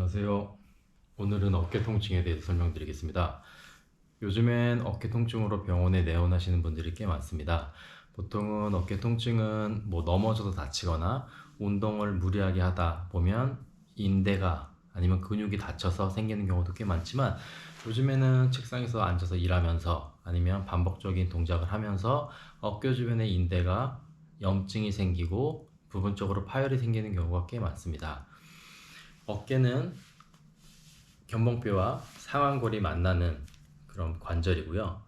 안녕하세요. 오늘은 어깨 통증에 대해서 설명드리겠습니다. 요즘엔 어깨 통증으로 병원에 내원하시는 분들이 꽤 많습니다. 보통은 어깨 통증은 넘어져서 다치거나 운동을 무리하게 하다 보면 인대가 아니면 근육이 다쳐서 생기는 경우도 꽤 많지만, 요즘에는 책상에서 앉아서 일하면서 아니면 반복적인 동작을 하면서 어깨 주변의 인대가 염증이 생기고 부분적으로 파열이 생기는 경우가 꽤 많습니다. 어깨는 견봉뼈와 상완골이 만나는 그런 관절이고요.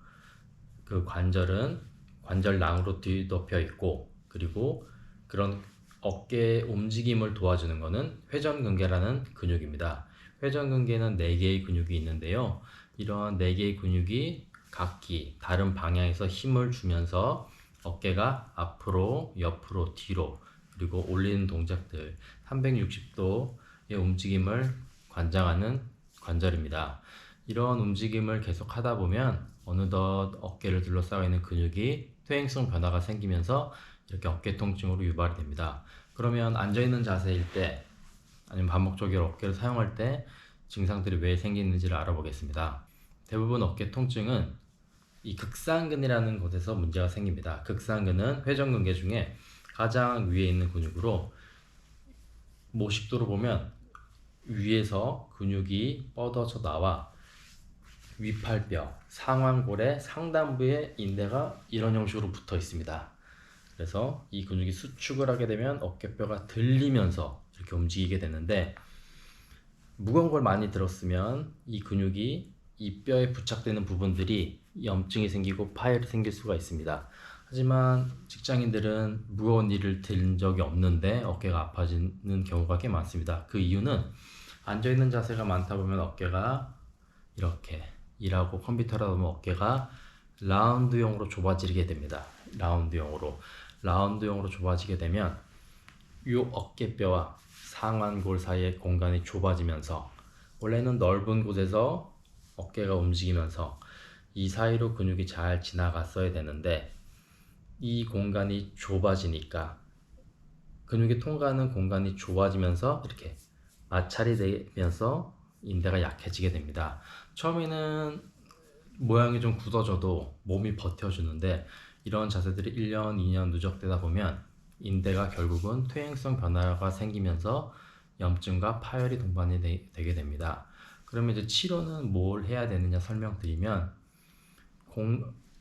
그 관절은 관절낭으로 뒤덮여 있고, 그리고 그런 어깨의 움직임을 도와주는 것은 회전근개라는 근육입니다. 회전근개는 4개의 근육이 있는데요. 이런 4개의 근육이 각기 다른 방향에서 힘을 주면서 어깨가 앞으로, 옆으로, 뒤로, 그리고 올리는 동작들 360도의 움직임을 관장하는 관절입니다. 이런 움직임을 계속 하다 보면 어느덧 어깨를 둘러싸고 있는 근육이 퇴행성 변화가 생기면서 이렇게 어깨 통증으로 유발이 됩니다. 그러면 앉아있는 자세일 때 아니면 반복적으로 어깨를 사용할 때 증상들이 왜 생기는지를 알아보겠습니다. 대부분 어깨 통증은 이 극상근이라는 곳에서 문제가 생깁니다. 극상근은 회전근개 중에 가장 위에 있는 근육으로, 모식도로 보면 위에서 근육이 뻗어져 나와 위팔뼈, 상완골의 상단부에 인대가 이런 형식으로 붙어 있습니다. 그래서 이 근육이 수축을 하게 되면 어깨뼈가 들리면서 이렇게 움직이게 되는데, 무거운 걸 많이 들었으면 이 근육이 이 뼈에 부착되는 부분들이 염증이 생기고 파열이 생길 수가 있습니다. 하지만 직장인들은 무거운 일을 든 적이 없는데 어깨가 아파지는 경우가 꽤 많습니다. 그 이유는 앉아있는 자세가 많다 보면 어깨가 이렇게 일하고 컴퓨터를 하다 보면 어깨가 라운드형으로 좁아지게 됩니다. 라운드형으로 좁아지게 되면 이 어깨뼈와 상완골 사이의 공간이 좁아지면서, 원래는 넓은 곳에서 어깨가 움직이면서 이 사이로 근육이 잘 지나갔어야 되는데, 이 공간이 좁아지니까 근육이 통과하는 공간이 좁아지면서 이렇게 마찰이 되면서 인대가 약해지게 됩니다. 처음에는 모양이 좀 굳어져도 몸이 버텨주는데, 이런 자세들이 1년, 2년 누적되다 보면 인대가 결국은 퇴행성 변화가 생기면서 염증과 파열이 동반이 되게 됩니다. 그러면 이제 치료는 뭘 해야 되느냐 설명드리면,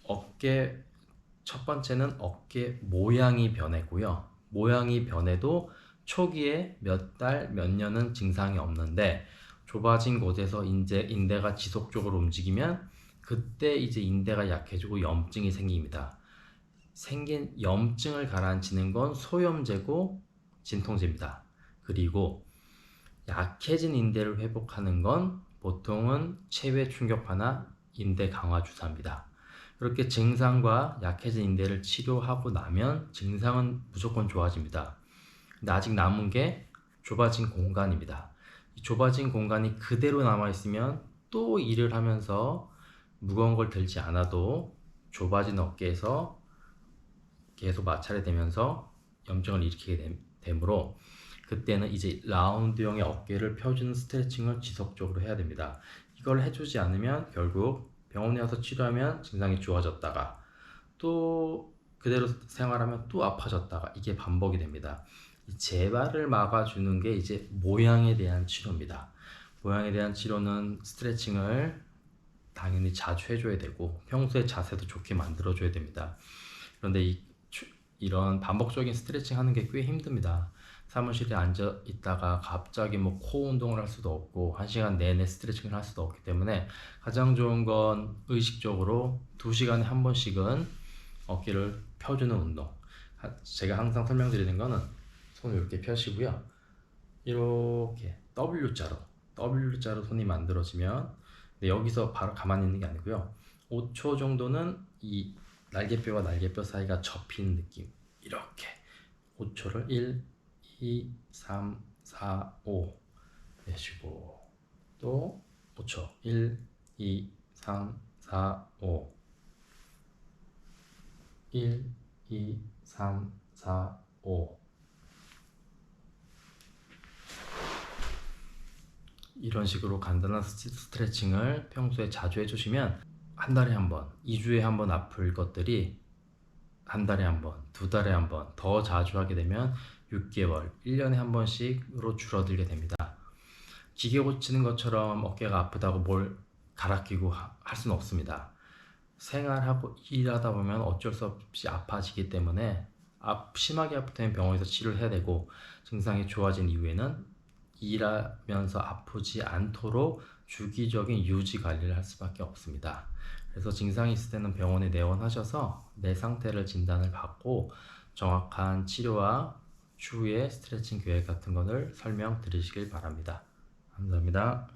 어깨 첫 번째는 어깨 모양이 변했고요. 모양이 변해도 초기에 몇 달, 몇 년은 증상이 없는데, 좁아진 곳에서 인대가 지속적으로 움직이면 그때 이제 인대가 약해지고 염증이 생깁니다. 생긴 염증을 가라앉히는 건 소염제고 진통제입니다. 그리고 약해진 인대를 회복하는 건 보통은 체외 충격파나 인대 강화 주사입니다. 이렇게 증상과 약해진 인대를 치료하고 나면 증상은 무조건 좋아집니다. 근데 아직 남은 게 좁아진 공간입니다. 이 좁아진 공간이 그대로 남아있으면 또 일을 하면서 무거운 걸 들지 않아도 좁아진 어깨에서 계속 마찰이 되면서 염증을 일으키게 되므로, 그때는 이제 라운드형의 어깨를 펴주는 스트레칭을 지속적으로 해야 됩니다. 이걸 해주지 않으면 결국 병원에 와서 치료하면 증상이 좋아졌다가 또 그대로 생활하면 또 아파졌다가 이게 반복이 됩니다. 이 재발을 막아주는 게 이제 모양에 대한 치료입니다. 모양에 대한 치료는 스트레칭을 당연히 자주 해줘야 되고 평소에 자세도 좋게 만들어줘야 됩니다. 그런데 이런 반복적인 스트레칭 하는 게 꽤 힘듭니다. 사무실에 앉아 있다가 갑자기 코 운동을 할 수도 없고 1시간 내내 스트레칭을 할 수도 없기 때문에, 가장 좋은 건 의식적으로 2시간에 한 번씩은 어깨를 펴주는 운동. 제가 항상 설명드리는 거는 손을 이렇게 펴시고요, 이렇게 W자로 손이 만들어지면, 근데 여기서 바로 가만히 있는 게 아니고요, 5초 정도는 이 날개뼈와 날개뼈 사이가 접힌 느낌, 이렇게 5초를 1, 2, 3, 4, 5 내쉬고, 또 5초 1, 2, 3, 4, 5 1, 2, 3, 4, 5 이런 식으로 간단한 스트레칭을 평소에 자주 해주시면 한 달에 한 번, 2주에 한 번 아플 것들이 한 달에 한 번, 두 달에 한 번, 더 자주 하게 되면 6개월, 1년에 한 번씩으로 줄어들게 됩니다. 기계 고치는 것처럼 어깨가 아프다고 뭘 갈아 끼고 할 수는 없습니다. 생활하고 일하다 보면 어쩔 수 없이 아파지기 때문에 심하게 아플 때는 병원에서 치료를 해야 되고, 증상이 좋아진 이후에는 일하면서 아프지 않도록 주기적인 유지 관리를 할 수밖에 없습니다. 그래서 증상이 있을 때는 병원에 내원하셔서 내 상태를 진단을 받고 정확한 치료와 추후의 스트레칭 계획 같은 것을 설명드리시길 바랍니다. 감사합니다.